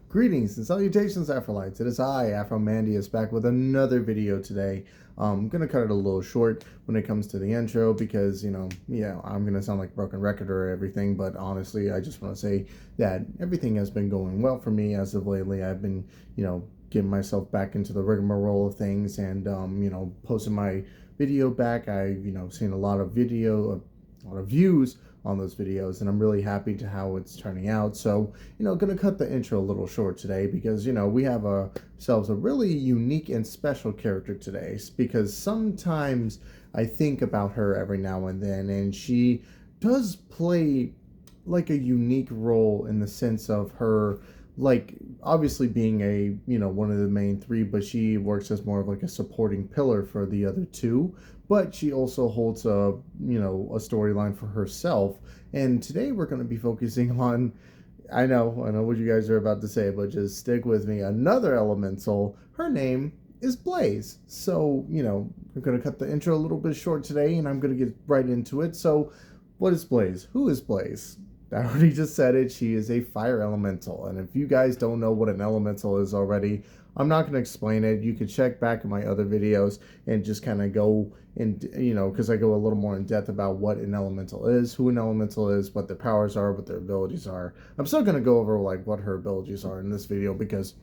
Greetings and salutations, Afrolites. It is I, Afromandius, back with another video today. I'm going to cut it a little short when it comes to the intro because, yeah, I'm going to sound like a broken record or everything, but honestly, I just want to say that everything has been going well for me as of lately. I've been, getting myself back into the rigmarole of things and, posting my video back. I've, seen a lot of views on those videos, and I'm really happy to how it's turning out. So, gonna cut the intro a little short today because, we have ourselves a really unique and special character today, because sometimes I think about her every now and then, and she does play like a unique role in the sense of her, like, obviously being a, one of the main three, but she works as more of like a supporting pillar for the other two. But she also holds a storyline for herself. And today we're going to be focusing on, I know what you guys are about to say, but just stick with me, another elemental. Her name is Blaze. So, we're going to cut the intro a little bit short today, and I'm going to get right into it. So, what is Blaze? Who is Blaze? I already just said it. She is a fire elemental. And if you guys don't know what an elemental is already, I'm not going to explain it. You can check back in my other videos and just kind of go in, because I go a little more in depth about what an elemental is, who an elemental is, what their powers are, what their abilities are. I'm still going to go over like what her abilities are in this video, because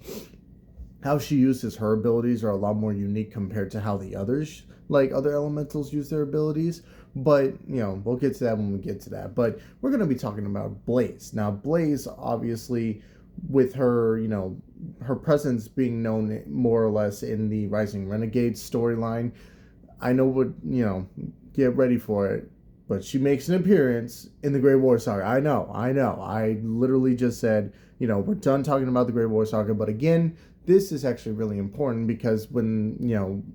how she uses her abilities are a lot more unique compared to how the others, like other elementals, use their abilities. But, we'll get to that when we get to that. But we're going to be talking about Blaze. Now, Blaze, obviously, with her, her presence being known more or less in the Rising Renegades storyline, I know what, get ready for it. But she makes an appearance in the Great War Saga. I know. I literally just said, we're done talking about the Great War Saga. But again, this is actually really important because when,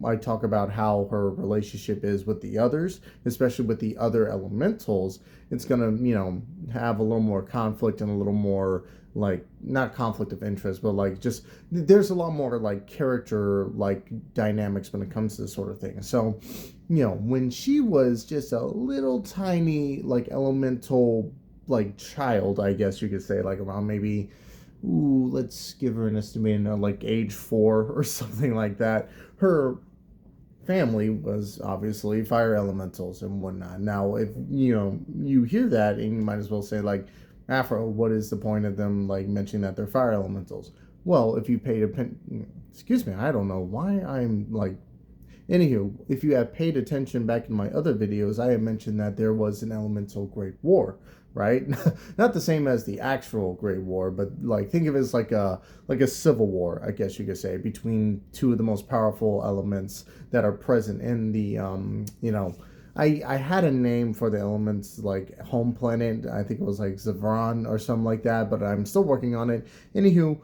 I talk about how her relationship is with the others, especially with the other elementals, it's going to, have a little more conflict and a little more, like, not conflict of interest, but like just there's a lot more like character like dynamics when it comes to this sort of thing. So, when she was just a little tiny like elemental like child, I guess you could say, like around maybe, let's give her an estimated like age 4 or something like that. Her family was obviously fire elementals and whatnot. Now, if you hear that, and you might as well say like, Afro, what is the point of them like mentioning that they're fire elementals? Well, if you paid excuse me, I don't know why I'm like. Anywho, if you have paid attention back in my other videos, I have mentioned that there was an elemental Great War, right? Not the same as the actual Great War, but like think of it as like a civil war, I guess you could say, between two of the most powerful elements that are present in the I had a name for the elements, like home planet. I think it was like Zevran or something like that, but I'm still working on it. Anywho,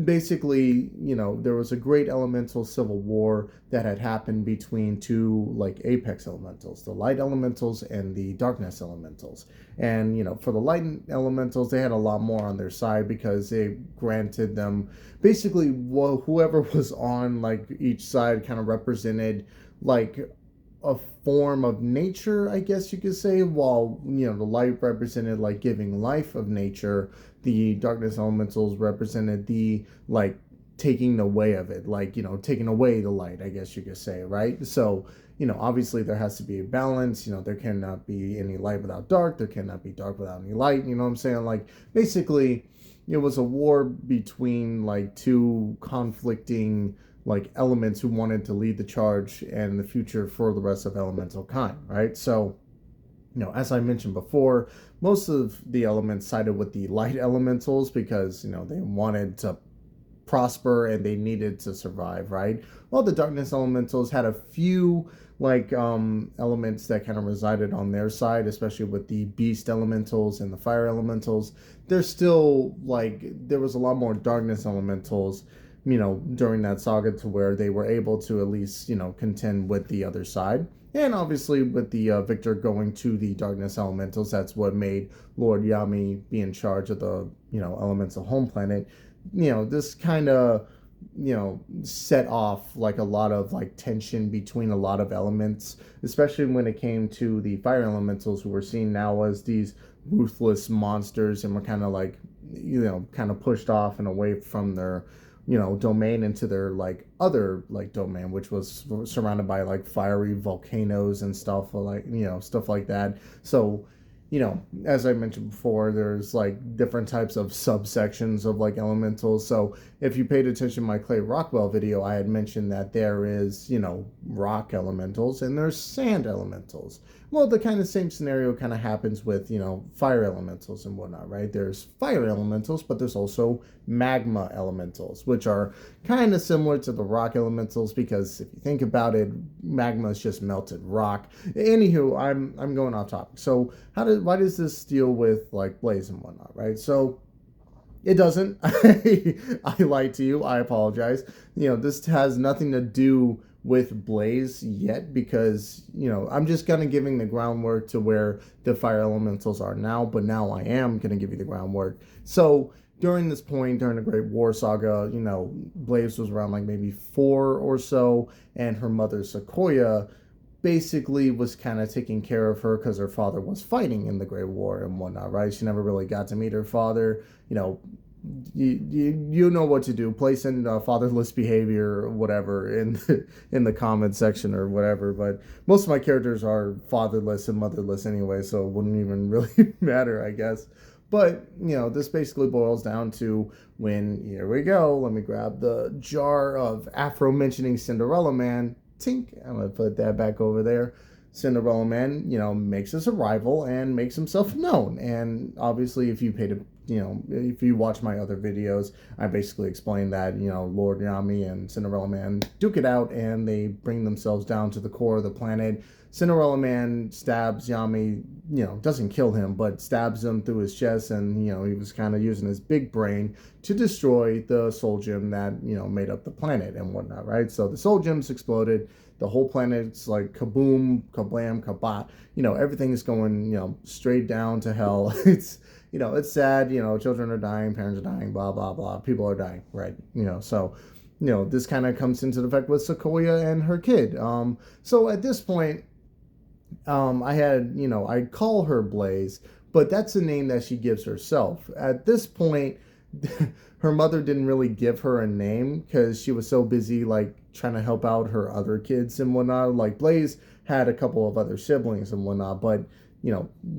basically, there was a great elemental civil war that had happened between two like apex elementals, the light elementals and the darkness elementals. And for the light elementals, they had a lot more on their side because they granted them basically whoever was on like each side kind of represented like a form of nature, I guess you could say, while the light represented like giving life of nature. The darkness elementals represented the like taking away of it, like taking away the light, I guess you could say, right? So obviously there has to be a balance. There cannot be any light without dark, there cannot be dark without any light. You know what I'm saying? Like basically it was a war between like two conflicting like elements who wanted to lead the charge and the future for the rest of elemental kind, right? So, as I mentioned before, most of the elements sided with the light elementals because, they wanted to prosper and they needed to survive, right? While the darkness elementals had a few like elements that kind of resided on their side, especially with the beast elementals and the fire elementals. There's still like there was a lot more darkness elementals during that saga to where they were able to at least, contend with the other side. And obviously with the victor going to the darkness elementals, that's what made Lord Yami be in charge of the, elemental home planet. This kind of, set off like a lot of like tension between a lot of elements, especially when it came to the fire elementals, who we're seeing now as these ruthless monsters, and we're kind of like kind of pushed off and away from their, domain into their like other like domain, which was surrounded by like fiery volcanoes and stuff like, stuff like that. So, as I mentioned before, there's like different types of subsections of like elementals. So if you paid attention to my Clay Rockwell video, I had mentioned that there is, rock elementals and there's sand elementals. Well, the kind of same scenario kind of happens with, fire elementals and whatnot, right? There's fire elementals, but there's also magma elementals, which are kind of similar to the rock elementals because if you think about it, magma is just melted rock. Anywho, I'm going off topic. So why does this deal with like blaze and whatnot, right? So it doesn't. I lied to you. I apologize. This has nothing to do with blaze yet because, I'm just kind of giving the groundwork to where the fire elementals are now, but now I am going to give you the groundwork. So during this point, during the Great War Saga, Blaze was around like maybe 4 or so, and her mother Sequoia basically was kind of taking care of her because her father was fighting in the Great War and whatnot, right? She never really got to meet her father. You know what to do. Place in fatherless behavior or whatever in the comment section or whatever. But most of my characters are fatherless and motherless anyway, so it wouldn't even really matter, I guess. But, this basically boils down to when, here we go, let me grab the jar of Afro-mentioning Cinderella-Man. Tink, I'm going to put that back over there. Cinderella-Man, makes his arrival and makes himself known. And obviously, if you if you watch my other videos, I basically explain that, Lord Yami and Cinderella-Man duke it out and they bring themselves down to the core of the planet. Cinderella-Man stabs Yami, doesn't kill him, but stabs him through his chest, and, he was kind of using his big brain to destroy the soul gem that, made up the planet and whatnot, right? So the soul gems exploded, the whole planet's like kaboom, kablam, kabat, everything is going, straight down to hell. It's sad, children are dying, parents are dying, blah, blah, blah, people are dying, right? So, this kind of comes into effect with Sequoia and her kid. So at this point, I'd call her Blaze, but that's the name that she gives herself. At this point, her mother didn't really give her a name because she was so busy, like, trying to help out her other kids and whatnot. Like, Blaze had a couple of other siblings and whatnot, but,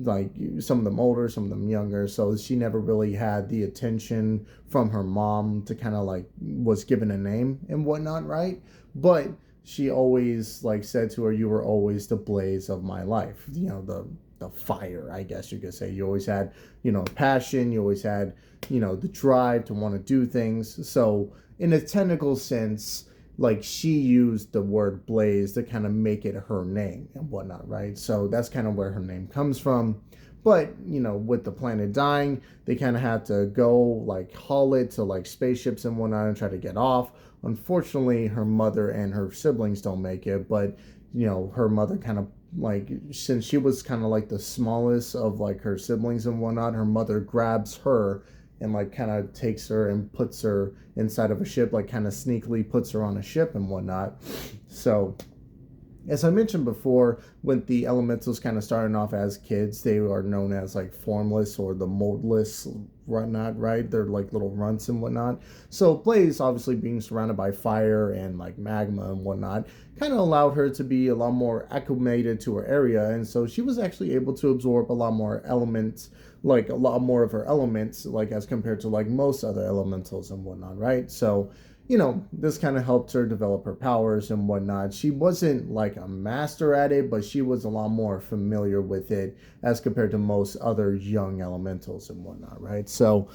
like, some of them older, some of them younger, so she never really had the attention from her mom to kind of, like, was given a name and whatnot, right? But she always like said to her, you were always the blaze of my life. The fire, I guess you could say. You always had, passion. You always had, the drive to want to do things. So in a technical sense, like she used the word blaze to kind of make it her name and whatnot, right? So that's kind of where her name comes from. But, with the planet dying, they kind of had to go, like, haul it to, like, spaceships and whatnot and try to get off. Unfortunately, her mother and her siblings don't make it. But, her mother kind of, like, since she was kind of, like, the smallest of, like, her siblings and whatnot, her mother grabs her and, like, kind of takes her and puts her inside of a ship, like, kind of sneakily puts her on a ship and whatnot. So, as I mentioned before, when the elementals kind of starting off as kids, they are known as like formless or the moldless whatnot, right? They're like little runts and whatnot. So Blaze, obviously being surrounded by fire and like magma and whatnot, kind of allowed her to be a lot more acclimated to her area. And so she was actually able to absorb a lot more elements, like a lot more of her elements, like as compared to like most other elementals and whatnot, right? So this kind of helped her develop her powers and whatnot. She wasn't like a master at it, but she was a lot more familiar with it as compared to most other young elementals and whatnot, right? So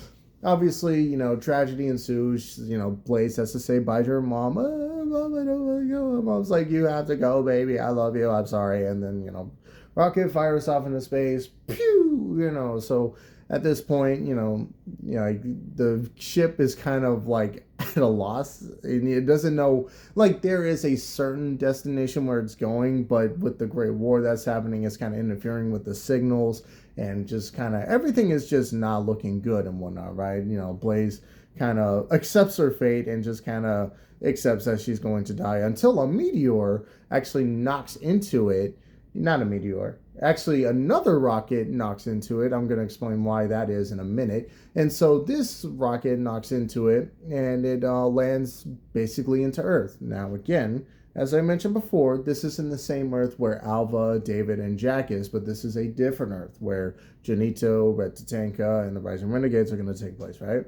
obviously, tragedy ensues. Blaze has to say bye to her mom. Oh, Mom, I don't want to go. Mom's like, you have to go, baby. I love you. I'm sorry. And then, rocket fires off into space. Pew! So at this point, the ship is kind of like at a loss, and it doesn't know, like, there is a certain destination where it's going, but with the Great War that's happening, it's kind of interfering with the signals, and just kind of everything is just not looking good and whatnot, right? Blaze kind of accepts her fate and just kind of accepts that she's going to die until a meteor actually knocks into it. Not a meteor. Actually, another rocket knocks into it. I'm going to explain why that is in a minute. And so this rocket knocks into it, and it lands basically into Earth. Now, again, as I mentioned before, this is in the same Earth where Alva, David, and Jack is, but this is a different Earth where Janito, Red Tatanka, and the Rising Renegades are going to take place, right?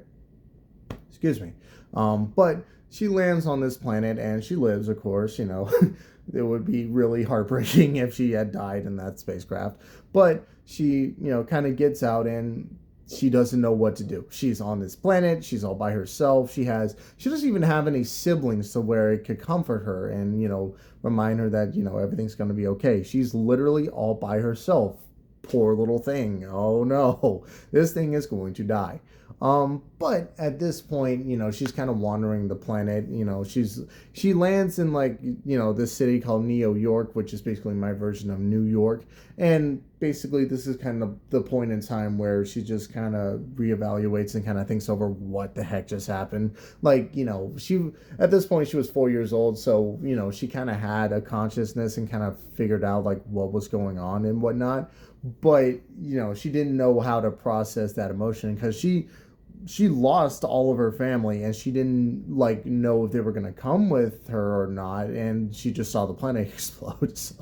Excuse me. But she lands on this planet, and she lives, of course, you know. It would be really heartbreaking if she had died in that spacecraft. But she, you know, kind of gets out and she doesn't know what to do. She's on this planet. She's all by herself. She doesn't even have any siblings to where it could comfort her and, you know, remind her that, you know, everything's going to be okay. She's literally all by herself. Poor little thing. Oh no, this thing is going to die. But at this point, you know, she's kind of wandering the planet. You know, she lands in like, you know, this city called Neo York, which is basically my version of New York. And basically, this is kind of the point in time where she just kind of reevaluates and kind of thinks over what the heck just happened. Like, you know, at this point she was 4 years old, so you know she kind of had a consciousness and kind of figured out like what was going on and whatnot. But you know, she didn't know how to process that emotion because she lost all of her family and she didn't like know if they were going to come with her or not, and she just saw the planet explode. So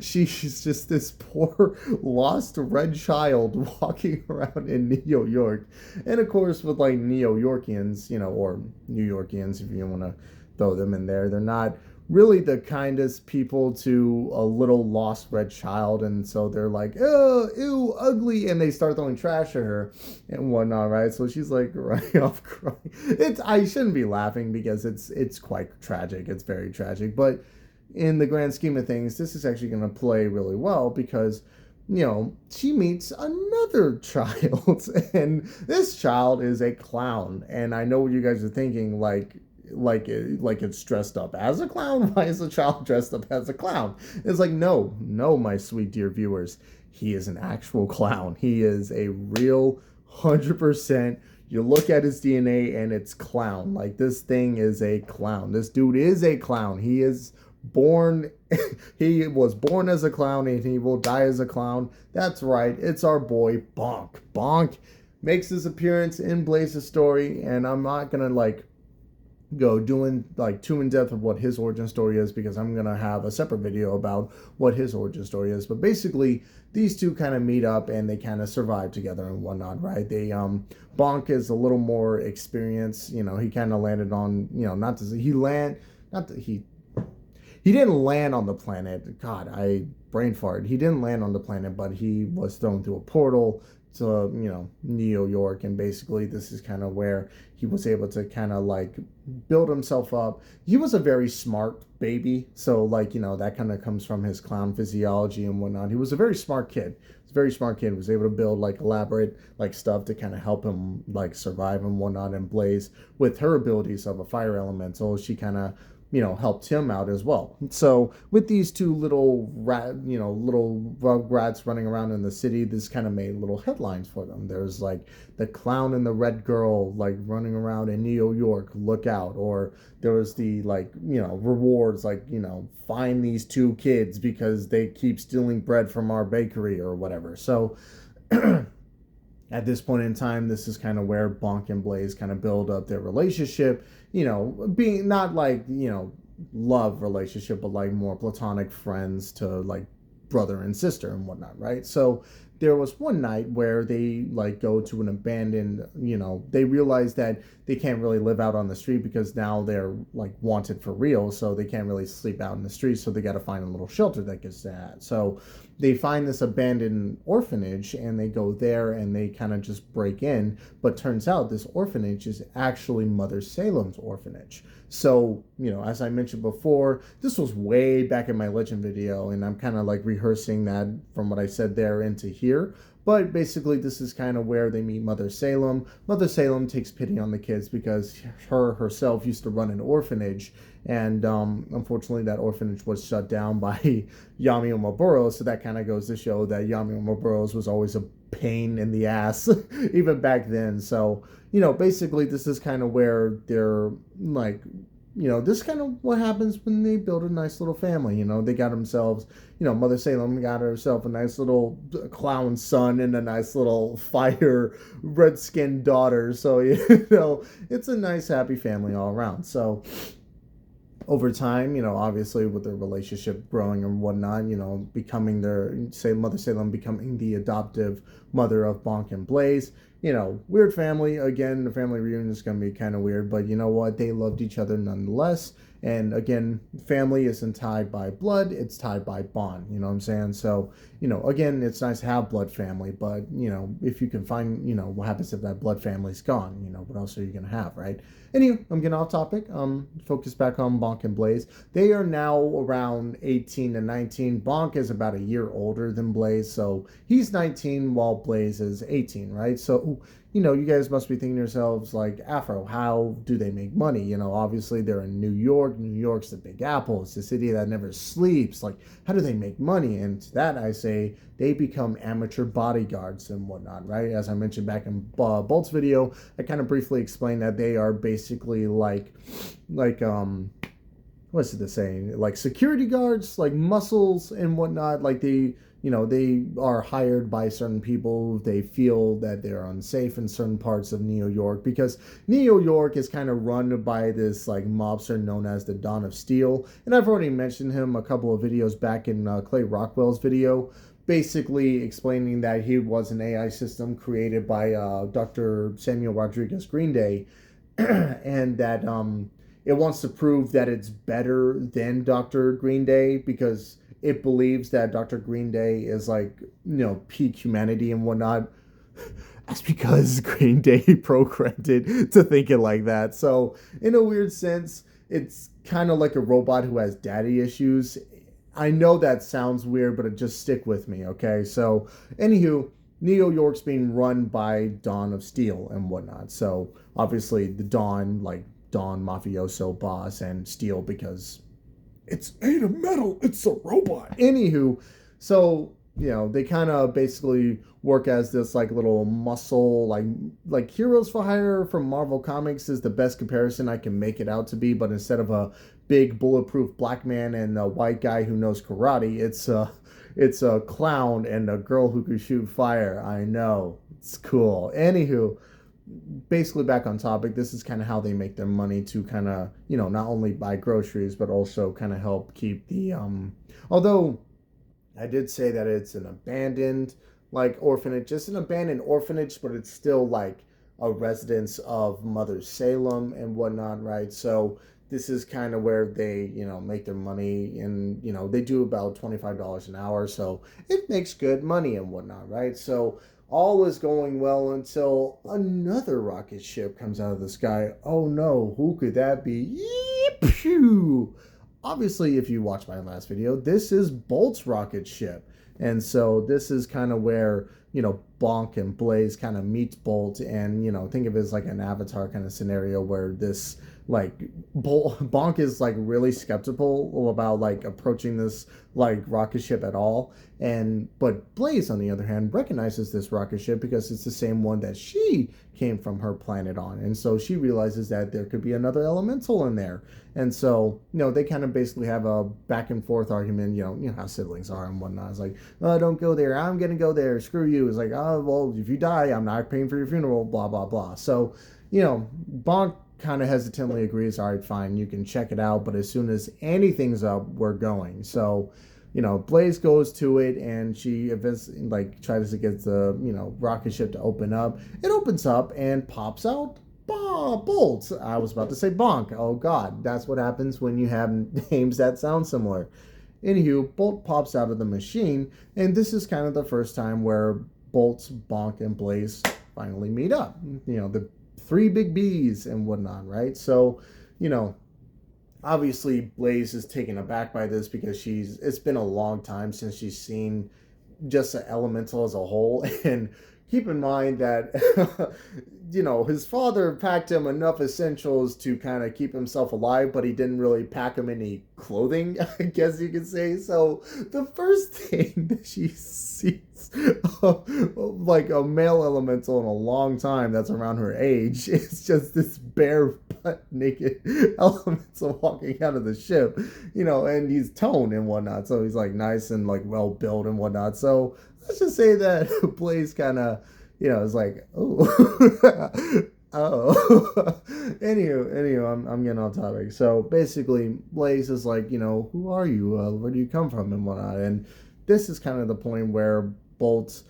she's just this poor lost red child walking around in New York. And of course with like New Yorkians, you know, or New Yorkians if you want to throw them in there, they're not really the kindest people to a little lost red child, and so they're like, oh, ew, ugly, and they start throwing trash at her and whatnot, right? So she's like running off crying. I shouldn't be laughing because it's quite tragic. It's very tragic, but in the grand scheme of things, this is actually going to play really well because, you know, she meets another child, and this child is a clown. And I know what you guys are thinking, like it's dressed up as a clown. Why is the child dressed up as a clown? It's like, no, my sweet dear viewers, he is an actual clown. He is a real 100%. You look at his DNA and it's clown. Like, this thing is a clown. This dude is a clown. He is born he was born as a clown and he will die as a clown. That's right, it's our boy Bonk makes his appearance in Blaze's story, and I'm not gonna like go doing like too in depth of what his origin story is because I'm gonna have a separate video about what his origin story is. But basically these two kind of meet up and they kind of survive together and whatnot, right? They Bonk is a little more experienced, you know. He kind of landed on, you know, he didn't land on the planet. God, I brain farted. He didn't land on the planet, but he was thrown through a portal to, you know, New York. And basically this is kind of where he was able to kind of like build himself up. He was a very smart baby. So like, you know, that kind of comes from his clown physiology and whatnot. He was a very smart kid. Was able to build like elaborate like stuff to kind of help him like survive and whatnot. And Blaze, with her abilities of a fire elemental, she kind of, you know, helped him out as well. So with these two little little rugrats running around in the city, this kind of made little headlines for them. There's like the clown and the red girl like running around in New York, look out. Or there was the like, you know, rewards like, you know, find these two kids because they keep stealing bread from our bakery or whatever. So at this point in time, this is kind of where Bonk and Blaze kind of build up their relationship, you know, being not like, you know, love relationship, but like more platonic friends to like brother and sister and whatnot, right? So there was one night where they like go to an abandoned, you know, they realize that they can't really live out on the street because now they're like wanted for real, so they can't really sleep out in the street, so they got to find a little shelter that gets that. So they find this abandoned orphanage and they go there and they kind of just break in, but turns out this orphanage is actually Mother Salem's orphanage. So, you know, as I mentioned before, this was way back in my legend video, and I'm kind of like rehearsing that from what I said there into here. But basically, this is kind of where they meet Mother Salem. Mother Salem takes pity on the kids because herself used to run an orphanage. And unfortunately, that orphanage was shut down by Yami Omaburo. So that kind of goes to show that Yami Omaburo was always a pain in the ass, even back then. So, you know, basically, this is kind of where they're like this is kind of what happens when they build a nice little family. They got themselves, Mother Salem got herself a nice little clown son and a nice little fire red-skinned daughter. So, it's a nice, happy family all around. So, over time, obviously with their relationship growing and whatnot, becoming Mother Salem becoming the adoptive mother of Bonk and Blaze. Weird family. Again, the family reunion is going to be kind of weird, but you know what? They loved each other nonetheless. And again, family isn't tied by blood, it's tied by bond. You know what I'm saying? So, again, it's nice to have blood family, but, if you can find, what happens if that blood family's gone? What else are you going to have, right? Anyway, I'm getting off topic. Focus back on Bonk and Blaze. They are now around 18 to 19. Bonk is about a year older than Blaze, so he's 19 while Blaze is 18, right? So, you guys must be thinking to yourselves, like, Afro, how do they make money? Obviously they're in New York. New York's the Big Apple. It's the city that never sleeps. Like, how do they make money? And to that I say, they become amateur bodyguards and whatnot, right? As I mentioned back in Bolt's video, I kind of briefly explained that they are basically like what's it saying? Like security guards, like muscles and whatnot. Like they are hired by certain people. They feel that they're unsafe in certain parts of New York because New York is kind of run by this like mobster known as the Dawn of Steel. And I've already mentioned him a couple of videos back in Clay Rockwell's video, basically explaining that he was an AI system created by Dr. Samuel Rodriguez Green Day, and that it wants to prove that it's better than Dr. Green Day because it believes that Dr. Green Day is like, peak humanity and whatnot. That's because Green Day programmed it to think it like that. So, in a weird sense, it's kind of like a robot who has daddy issues. I know that sounds weird, but just stick with me, okay? So, anywho, New York's being run by Dawn of Steel and whatnot. So, obviously, the Dawn, like Dawn mafioso boss, and Steel because it's made of metal. It's a robot. Anywho, so they kind of basically work as this like little muscle, like Heroes for Hire from Marvel Comics is the best comparison I can make it out to be. But instead of a big bulletproof black man and a white guy who knows karate, it's a clown and a girl who can shoot fire. I know, it's cool. Anywho, basically back on topic, this is kind of how they make their money to kind of, not only buy groceries, but also kind of help keep the, although I did say that it's an abandoned, like, orphanage, just an abandoned orphanage, but it's still like a residence of Mother Salem and whatnot, right? So this is kind of where they, make their money, and, they do about $25 an hour, so it makes good money and whatnot, right? So all is going well until another rocket ship comes out of the sky. Oh no, who could that be? Yeep-pew! Obviously, if you watched my last video, this is Bolt's rocket ship. And so this is kind of where, Bonk and Blaze kind of meets Bolt, and, think of it as like an Avatar kind of scenario where this, like, Bonk is like really skeptical about like approaching this like rocket ship at all, but Blaze on the other hand recognizes this rocket ship because it's the same one that she came from her planet on, and so she realizes that there could be another elemental in there, and so they kind of basically have a back and forth argument. You know how siblings are and whatnot. It's like, oh, don't go there, I'm gonna go there, screw you. It's like, oh well, if you die, I'm not paying for your funeral, blah blah blah. So Bonk kind of hesitantly agrees, all right, fine, you can check it out, but as soon as anything's up, we're going. So Blaze goes to it, and she tries to get the rocket ship to open up. It opens up and pops out Bolt. I was about to say Bonk. Oh god, that's what happens when you have names that sound similar. Anywho, Bolt pops out of the machine, and this is kind of the first time where Bolt, Bonk, and Blaze finally meet up. The three big B's and whatnot, right? So, obviously Blaze is taken aback by this because it's been a long time since she's seen just an elemental as a whole, and keep in mind that his father packed him enough essentials to kind of keep himself alive, but he didn't really pack him any clothing, I guess you could say. So the first thing that she sees, like a male elemental in a long time that's around her age, is just this bare butt naked elemental walking out of the ship, and he's toned and whatnot. So he's like nice and like well built and whatnot. So let's just say that Blaze kind of, is like, oh, oh. anywho, I'm getting off topic. So basically, Blaze is like, who are you? Where do you come from and whatnot? And this is kind of the point where Bolt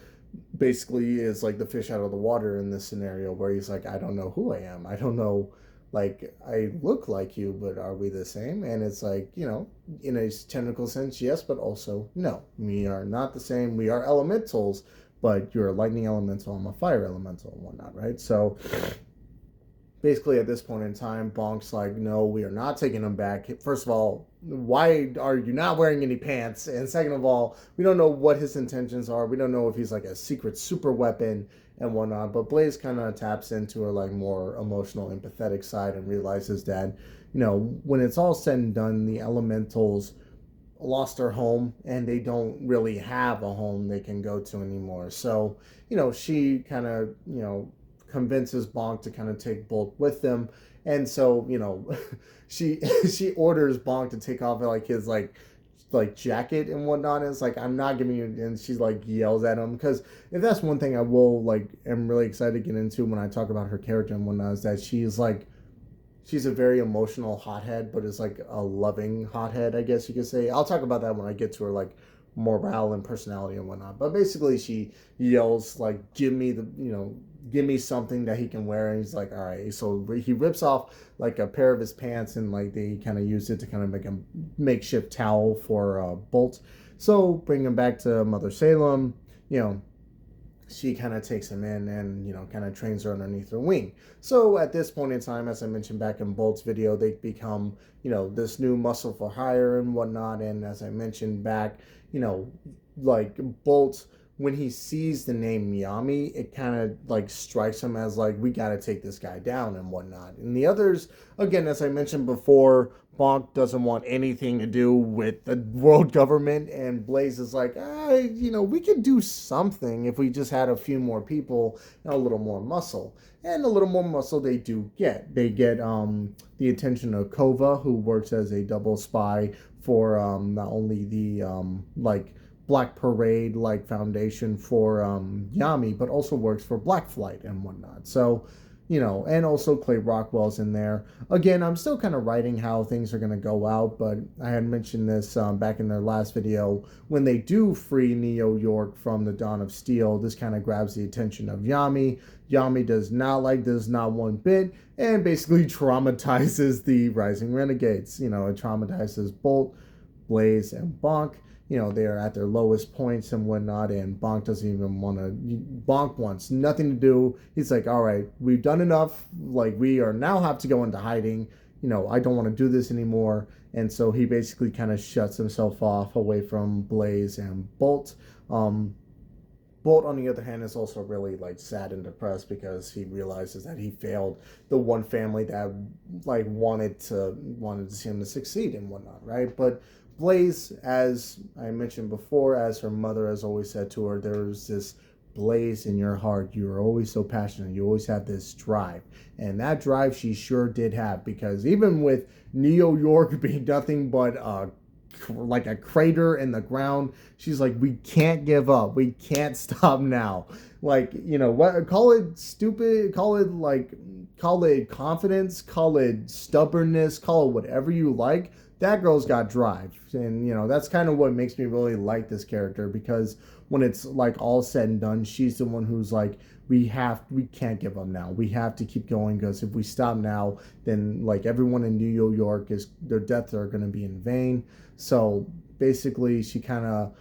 basically is like the fish out of the water in this scenario, where he's like, I don't know who I am. I don't know. Like, I look like you, but are we the same? And it's like, in a technical sense, yes, but also no. We are not the same. We are elementals, but you're a lightning elemental, I'm a fire elemental and whatnot, right? So basically at this point in time, Bonk's like, no, we are not taking him back. First of all, why are you not wearing any pants? And second of all, we don't know what his intentions are. We don't know if he's like a secret super weapon and whatnot. But Blaze kind of taps into her like more emotional, empathetic side and realizes that, when it's all said and done, the elementals lost their home and they don't really have a home they can go to anymore. So, she kind of, convinces Bonk to kind of take Bolt with them. And so, she she orders Bonk to take off like his like jacket and whatnot. And it's like, I'm not giving you, and she's like yells at him, because if that's one thing I will like am really excited to get into when I talk about her character and whatnot, is that she's a very emotional hothead, but it's like a loving hothead, I guess you could say. I'll talk about that when I get to her like morale and personality and whatnot. But basically she yells like, give me something that he can wear. And he's like, all right. So he rips off like a pair of his pants, and like they kind of use it to kind of make a makeshift towel for Bolt. So bring him back to Mother Salem. She kind of takes him in and, kind of trains her underneath her wing. So at this point in time, as I mentioned back in Bolt's video, they become, this new muscle for hire and whatnot. And as I mentioned back, like Bolt, when he sees the name Yami, it kind of like strikes him as like, we got to take this guy down and whatnot. And the others, again, as I mentioned before, Bonk doesn't want anything to do with the world government, and Blaze is like, we could do something if we just had a few more people and a little more muscle. And a little more muscle they do get. They get the attention of Kova, who works as a double spy for not only the Black Parade foundation for Yami, but also works for Black Flight and whatnot. So, and also Clay Rockwell's in there. Again, I'm still kind of writing how things are going to go out, but I had mentioned this back in their last video. When they do free Neo York from the Dawn of Steel, this kind of grabs the attention of Yami. Yami does not like this, not one bit, and basically traumatizes the Rising Renegades. It traumatizes Bolt, Blaze, and Bonk. They are at their lowest points and whatnot, and Bonk doesn't even want to. Bonk wants nothing to do. He's like, all right, we've done enough. Like, we are now have to go into hiding. I don't want to do this anymore. And so he basically kind of shuts himself off away from Blaze and Bolt. Bolt, on the other hand, is also really sad and depressed because he realizes that he failed the one family that wanted to see him to succeed and whatnot, right? But Blaze, as I mentioned before, as her mother has always said to her, there's this blaze in your heart. You are always so passionate. You always have this drive. And that drive she sure did have, because even with Neo York being nothing but a crater in the ground, she's like, we can't give up. We can't stop now. What, call it stupid, call it confidence, call it stubbornness, call it whatever you like. That girl's got drive. And, that's kind of what makes me really like this character, because when it's all said and done, she's the one who's like, we can't give up now. We have to keep going, because if we stop now, then everyone in New York their deaths are going to be in vain. So basically she kind of,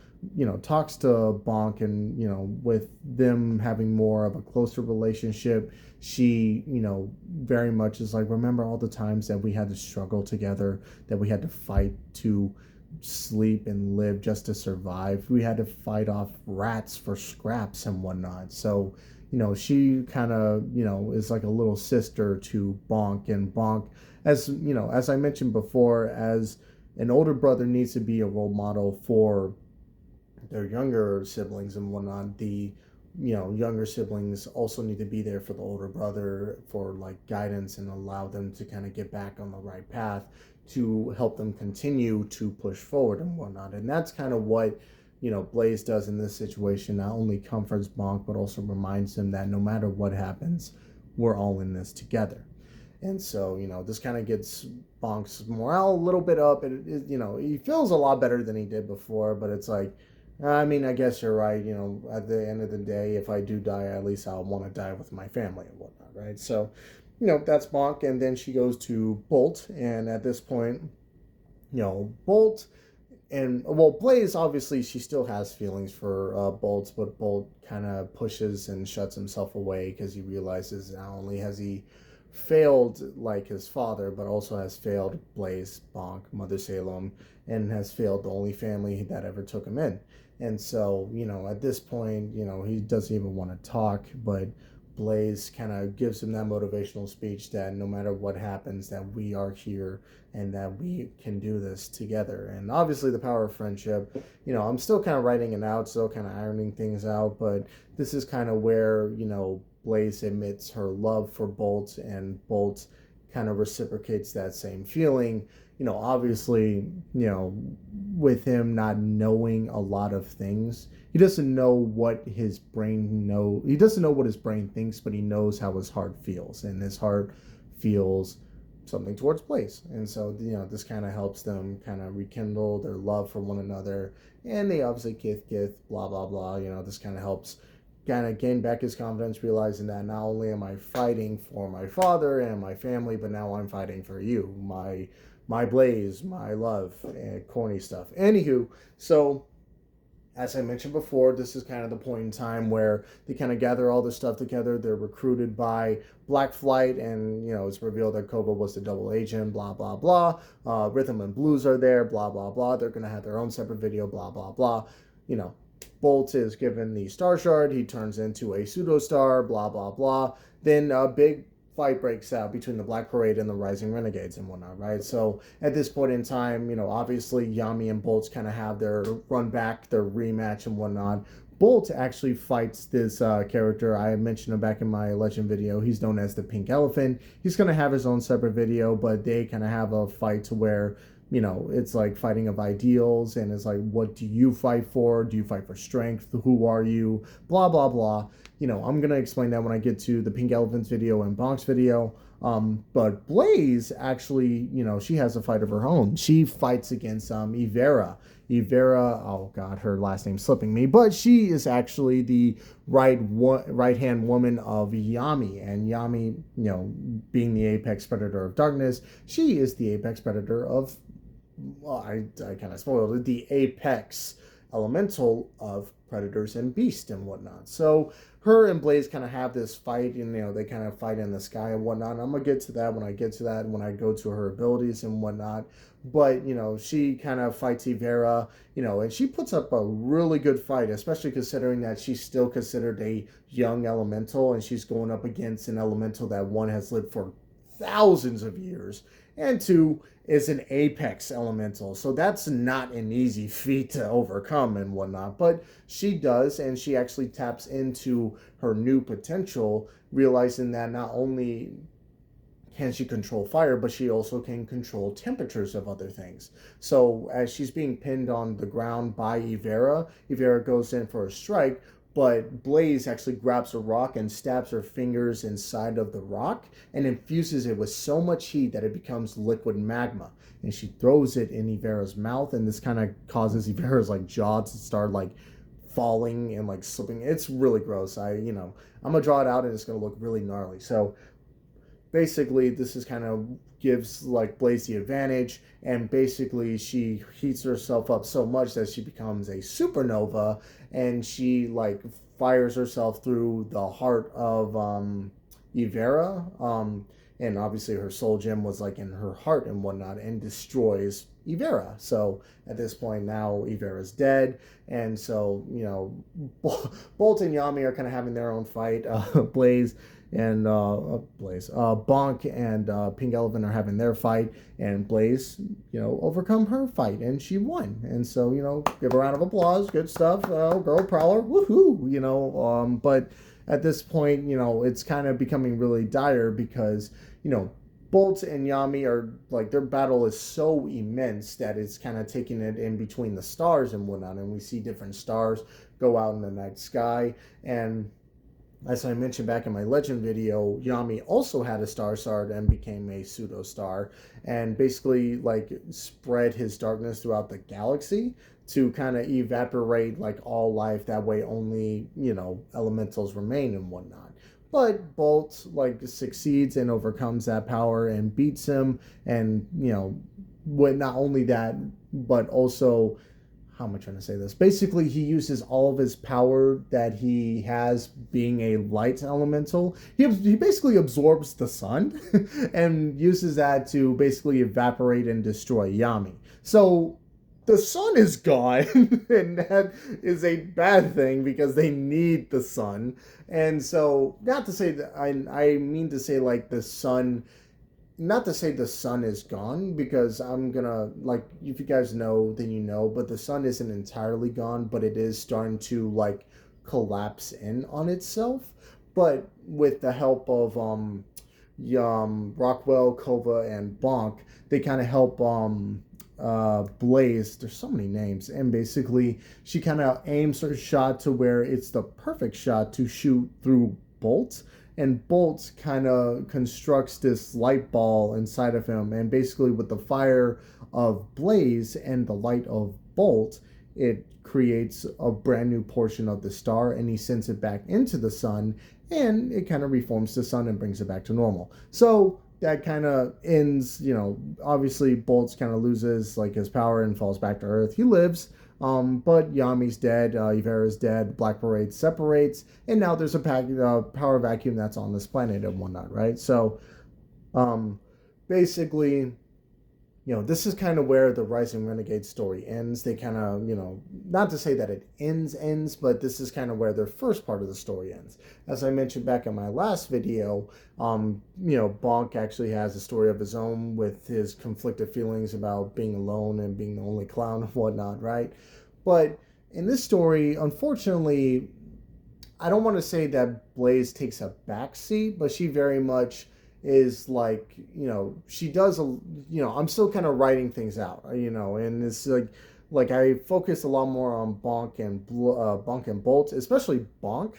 talks to Bonk, and, with them having more of a closer relationship, she, very much is like, remember all the times that we had to struggle together, that we had to fight to sleep and live just to survive. We had to fight off rats for scraps and whatnot. So, she kind of, is like a little sister to Bonk. And Bonk, as I mentioned before, as an older brother needs to be a role model for their younger siblings and whatnot, the younger siblings also need to be there for the older brother for like guidance and allow them to kind of get back on the right path to help them continue to push forward and whatnot. And that's kind of what Blaze does in this situation. Not only comforts Bonk, but also reminds him that no matter what happens, we're all in this together. And so, this kind of gets Bonk's morale a little bit up. And, he feels a lot better than he did before, but it's like, I mean, I guess you're right. At the end of the day, if I do die, at least I'll want to die with my family and whatnot, right? So, that's Bonk. And then she goes to Bolt. And at this point, Bolt and, well, Blaze, obviously, she still has feelings for Bolt, but Bolt kind of pushes and shuts himself away because he realizes not only has he failed like his father, but also has failed Blaze, Bonk, Mother Salem, and has failed the only family that ever took him in. And so, at this point, he doesn't even want to talk, but Blaze kind of gives him that motivational speech that no matter what happens, that we are here and that we can do this together. And obviously the power of friendship, I'm still kind of writing it out, still kind of ironing things out, but this is kind of where, Blaze admits her love for Bolt, and Bolt kind of reciprocates that same feeling. Obviously, with him not knowing a lot of things, he doesn't know what his brain he doesn't know what his brain thinks, but he knows how his heart feels, and his heart feels something towards Blaze. And so, this kind of helps them kind of rekindle their love for one another, and they obviously kith, blah, blah, blah. This kind of helps kind of gain back his confidence, realizing that not only am I fighting for my father and my family, but now I'm fighting for you, my Blaze, my love, and corny stuff. Anywho, so as I mentioned before, this is kind of the point in time where they kind of gather all this stuff together. They're recruited by Black Flight, and it's revealed that Cobra was the double agent, blah, blah, blah. Rhythm and Blues are there, blah, blah, blah. They're going to have their own separate video, blah, blah, blah. Bolt is given the Star Shard. He turns into a pseudo star, blah, blah, blah. Then a big fight breaks out between the Black Parade and the Rising Renegades and whatnot, right? So at this point in time, obviously Yami and Bolt kind of have their run back, their rematch and whatnot. Bolt actually fights this character. I mentioned him back in my Legend video. He's known as the Pink Elephant. He's going to have his own separate video, but they kind of have a fight to where it's like fighting of ideals, and it's like, what do you fight for? Do you fight for strength? Who are you? Blah, blah, blah. I'm going to explain that when I get to the Pink Elephants video and Bonk's video. But Blaze actually, she has a fight of her own. She fights against Evera. Oh God, her last name's slipping me, but she is actually the right-hand woman of Yami. And Yami, being the apex predator of darkness, she is the apex predator of, well, I kind of spoiled it, the apex elemental of predators and beasts and whatnot. So her and Blaze kind of have this fight, and they kind of fight in the sky and whatnot. And I'm gonna get to that when I go to her abilities and whatnot. But she kind of fights Evera, and she puts up a really good fight, especially considering that she's still considered a young elemental, and she's going up against an elemental that, one, has lived for thousands of years, and two, is an apex elemental. So that's not an easy feat to overcome and whatnot, but she does, and she actually taps into her new potential, realizing that not only can she control fire, but she also can control temperatures of other things. So as she's being pinned on the ground by Evera goes in for a strike, but Blaze actually grabs a rock and stabs her fingers inside of the rock and infuses it with so much heat that it becomes liquid magma. And she throws it in Evera's mouth, and this kind of causes Evera's jaw to start falling and slipping. It's really gross. I'm gonna draw it out, and it's gonna look really gnarly. So basically, this is kind of gives Blaze the advantage, and basically she heats herself up so much that she becomes a supernova, and she fires herself through the heart of Evera, and obviously her soul gem was like in her heart and whatnot, and destroys Evera. So at this point now Evera's dead, and so Bolt and Yami are kind of having their own fight. Bonk and Pink Elephant are having their fight, and Blaze, overcome her fight, and she won. And so, give a round of applause, good stuff, girl prowler, woohoo, but at this point, it's kind of becoming really dire because, Bolt and Yami are like, their battle is so immense that it's kind of taking it in between the stars and whatnot, and we see different stars go out in the night sky. And as I mentioned back in my legend video, Yami also had a star shard and became a pseudo star, and basically like spread his darkness throughout the galaxy to kind of evaporate like all life. That way only, elementals remain and whatnot. But Bolt like succeeds and overcomes that power and beats him, and not only that, but also, how am I trying to say this? Basically, he uses all of his power that he has being a light elemental. He basically absorbs the sun and uses that to basically evaporate and destroy Yami. So the sun is gone, and that is a bad thing because they need the sun. And so, not to say that, I mean to say like the sun, not to say the sun is gone, because I'm gonna, like, if you guys know, then but the sun isn't entirely gone, but it is starting to like collapse in on itself. But with the help of Rockwell, Kova, and Bonk, they kind of help Blaze. There's so many names, and basically she kind of aims her shot to where it's the perfect shot to shoot through Bolt, and Bolt kind of constructs this light ball inside of him, and basically with the fire of Blaze and the light of Bolt, it creates a brand new portion of the star, and he sends it back into the sun, and it kind of reforms the sun and brings it back to normal. So that kind of ends, obviously Bolt's kind of loses like his power and falls back to Earth. He lives, but Yami's dead, Ivera's dead, Black Parade separates, and now there's a power vacuum that's on this planet and whatnot, right? So, basically, this is kind of where the Rising Renegade story ends. They kind of, not to say that it ends, but this is kind of where the first part of the story ends. As I mentioned back in my last video, Bonk actually has a story of his own with his conflicted feelings about being alone and being the only clown and whatnot, right? But in this story, unfortunately, I don't want to say that Blaze takes a backseat, but she very much is like, she does I'm still kind of writing things out, and it's like I focus a lot more on Bonk and Bolt, especially Bonk,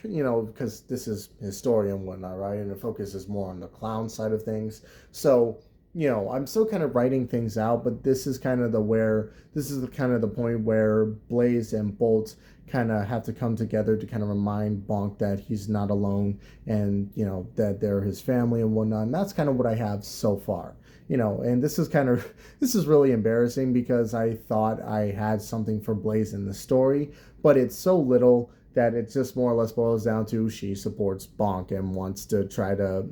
because this is his story and whatnot, right? And the focus is more on the clown side of things. So, I'm still kind of writing things out, but this is kind of the point where Blaze and Bolt kind of have to come together to kind of remind Bonk that he's not alone, and that they're his family and whatnot. And that's kind of what I have so far, and this is really embarrassing because I thought I had something for Blaze in the story, but it's so little that it just more or less boils down to she supports Bonk and wants to try to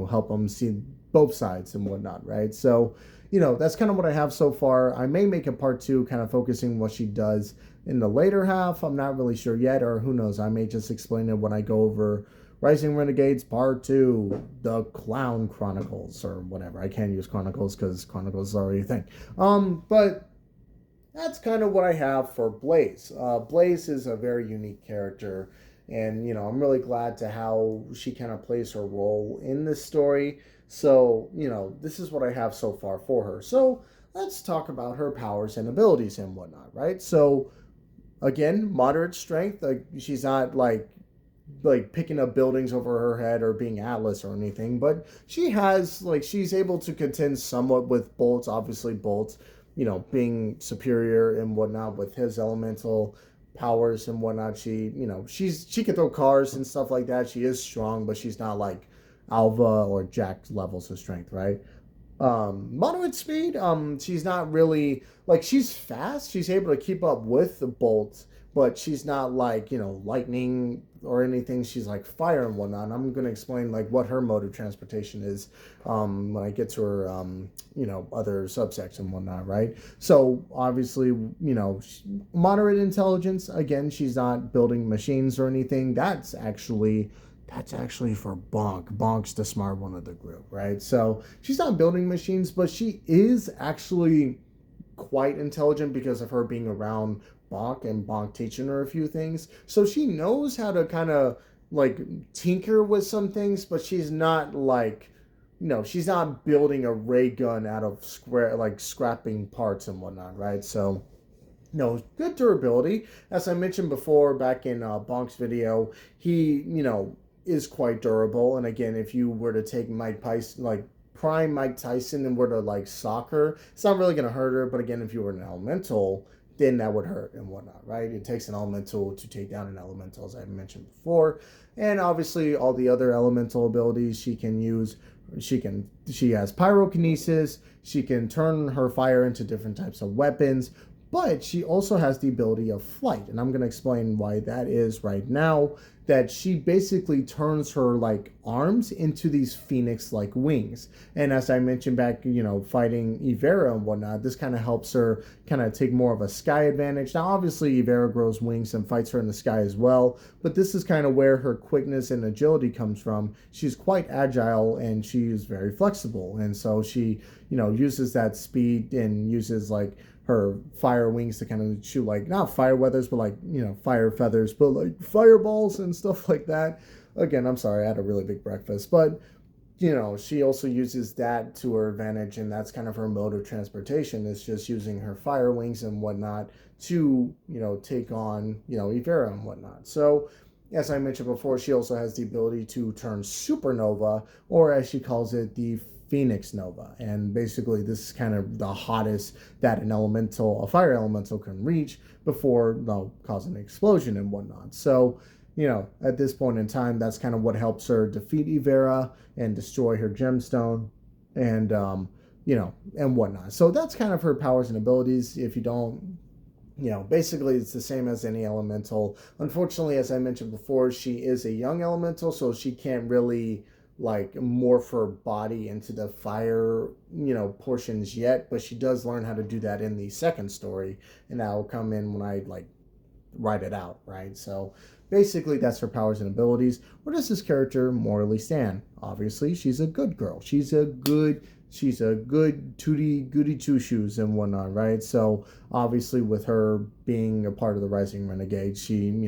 help him see both sides and whatnot, right? So that's kind of what I have so far. I may make a part 2 kind of focusing what she does in the later half. I'm not really sure yet, or who knows, I may just explain it when I go over Rising Renegades Part 2, the Clown Chronicles, or whatever. I can't use Chronicles because Chronicles is already a thing. But that's kind of what I have for Blaze. Blaze is a very unique character, and I'm really glad to how she kind of plays her role in this story. So, this is what I have so far for her. So, let's talk about her powers and abilities and whatnot, right? So, again, moderate strength. Like, she's not like picking up buildings over her head or being Atlas or anything, but she has, she's able to contend somewhat with Bolt. Obviously, Bolt, being superior and whatnot with his elemental powers and whatnot. She can throw cars and stuff like that. She is strong, but she's not like Alva or Jack levels of strength, right? Moderate speed, she's not really, she's fast. She's able to keep up with the Bolt, but she's not like, lightning or anything, she's like fire and whatnot. And I'm going to explain like what her mode of transportation is when I get to her, other subsects and whatnot, right? So obviously, moderate intelligence. Again, she's not building machines or anything. That's actually for Bonk. Bonk's the smart one of the group, right? So she's not building machines, but she is actually quite intelligent because of her being around Bonk and Bonk teaching her a few things. So she knows how to kind of like tinker with some things, but she's not like, she's not building a ray gun out of scrapping parts and whatnot, right? So no, good durability. As I mentioned before back in Bonk's video, he, is quite durable. And again, if you were to take Mike Tyson, like prime Mike Tyson, and were to like sock her, it's not really going to hurt her. But again, if you were an elemental, then that would hurt and whatnot, right? It takes an elemental to take down an elemental, as I mentioned before. And obviously, all the other elemental abilities she can use. She has pyrokinesis. She can turn her fire into different types of weapons. But she also has the ability of flight, and I'm going to explain why that is right now. That she basically turns her like arms into these phoenix-like wings, and as I mentioned back, fighting Ivera and whatnot, this kind of helps her kind of take more of a sky advantage. Now, obviously, Ivera grows wings and fights her in the sky as well, but this is kind of where her quickness and agility comes from. She's quite agile and she's very flexible, and so she, uses that speed and uses like her fire wings to kind of shoot like not fire weathers, but like fire feathers, but like fireballs and stuff like that. Again, I'm sorry, I had a really big breakfast, but she also uses that to her advantage, and that's kind of her mode of transportation, is just using her fire wings and whatnot to take on Ivera and whatnot. So as I mentioned before, she also has the ability to turn supernova, or as she calls it, the Phoenix Nova. And basically this is kind of the hottest that a fire elemental can reach before causing an explosion and whatnot. So, at this point in time, that's kind of what helps her defeat Ivera and destroy her gemstone and, and whatnot. So that's kind of her powers and abilities. If you don't, basically it's the same as any elemental. Unfortunately, as I mentioned before, she is a young elemental, so she can't really like morph her body into the fire portions yet, but she does learn how to do that in the second story, and that will come in when I like write it out, right? So basically that's her powers and abilities. Where does this character morally stand? Obviously she's a good girl. She's a good tootie goody two shoes and whatnot, right? So obviously with her being a part of the Rising Renegade, she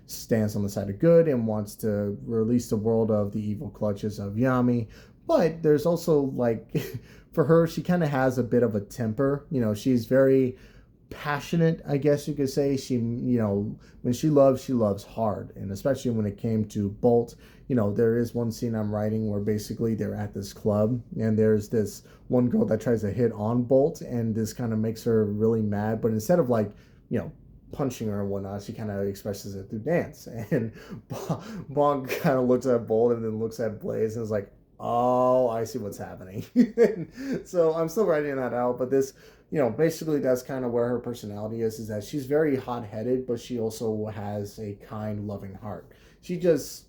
stands on the side of good and wants to release the world of the evil clutches of Yami. But there's also like for her, she kind of has a bit of a temper. She's very passionate, I guess you could say. She, when she loves hard, and especially when it came to Bolt. There is one scene I'm writing where basically they're at this club, and there's this one girl that tries to hit on Bolt, and this kind of makes her really mad. But instead of like, punching her and whatnot, she kind of expresses it through dance. And Bonk kind of looks at Bolt and then looks at Blaze and is like, oh, I see what's happening. So I'm still writing that out, but this, basically that's kind of where her personality is that she's very hot-headed, but she also has a kind, loving heart. She just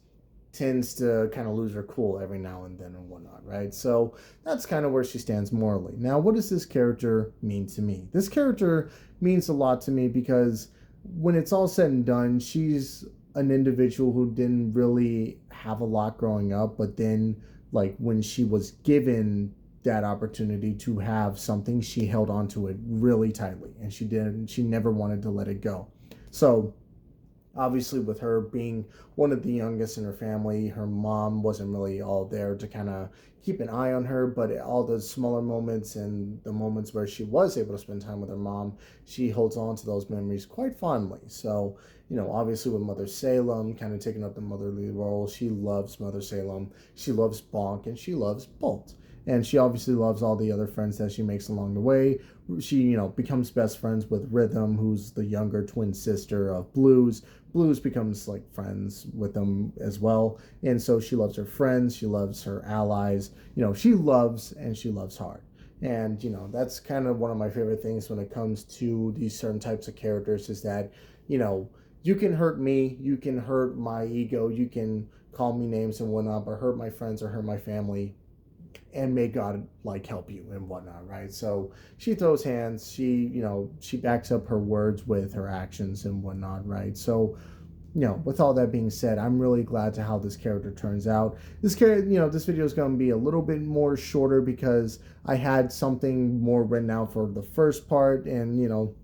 tends to kind of lose her cool every now and then and whatnot, right? So that's kind of where she stands morally. Now, what does this character mean to me? This character means a lot to me because when it's all said and done, she's an individual who didn't really have a lot growing up, but then like when she was given that opportunity to have something, she held on to it really tightly, and she never wanted to let it go. So obviously with her being one of the youngest in her family, her mom wasn't really all there to kind of keep an eye on her, but all the smaller moments and the moments where she was able to spend time with her mom, she holds on to those memories quite fondly. So, obviously with Mother Salem kind of taking up the motherly role, she loves Mother Salem, she loves Bonk, and she loves Bolt. And she obviously loves all the other friends that she makes along the way. She, becomes best friends with Rhythm, who's the younger twin sister of Blues. Blues becomes like friends with them as well. And so she loves her friends. She loves her allies. She loves and she loves hard. And, that's kind of one of my favorite things when it comes to these certain types of characters is that, you can hurt me, you can hurt my ego, you can call me names and whatnot, but hurt my friends or hurt my family, and may God like help you and whatnot, right? So she throws hands. She backs up her words with her actions and whatnot, right? So with all that being said, I'm really glad to how this character turns out. This character, this video is going to be a little bit more shorter because I had something more written out for the first part, and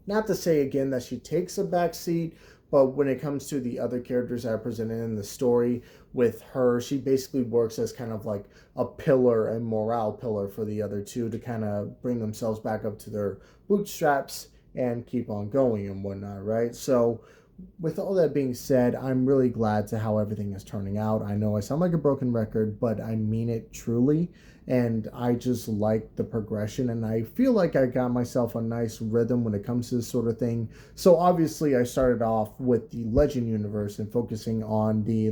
not to say again that she takes a back seat, but when it comes to the other characters that are presented in the story, with her, she basically works as kind of like a pillar and morale pillar for the other two to kind of bring themselves back up to their bootstraps and keep on going and whatnot, right? So with all that being said, I'm really glad to how everything is turning out. I know I sound like a broken record, but I mean it truly. And I just like the progression, and I feel like I got myself a nice rhythm when it comes to this sort of thing. So obviously I started off with the Legend universe and focusing on the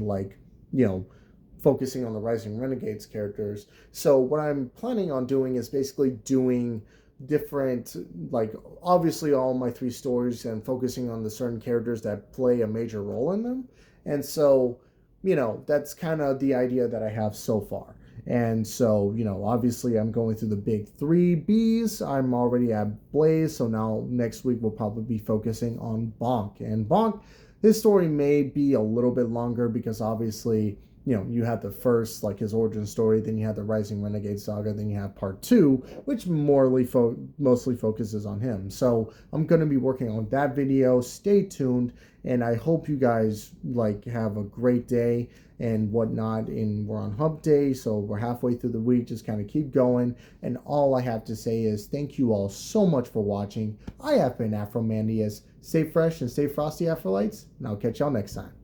focusing on the Rising Renegades characters. So what I'm planning on doing is basically doing different, like, obviously all my three stories and focusing on the certain characters that play a major role in them. And so that's kind of the idea that I have so far. And so obviously I'm going through the big 3 Bs. I'm already at Blaze, so now next week we'll probably be focusing on Bonk. And Bonk, his story may be a little bit longer because obviously you have the first, like, his origin story, then you have the Rising Renegade saga, then you have part 2, which mostly focuses on him. So I'm going to be working on that video. Stay tuned, and I hope you guys have a great day and whatnot. And we're on Hump Day, so we're halfway through the week. Just kind of keep going, and all I have to say is thank you all so much for watching. I have been Afromandius. Stay fresh and stay frosty, Afrolites, and I'll catch y'all next time.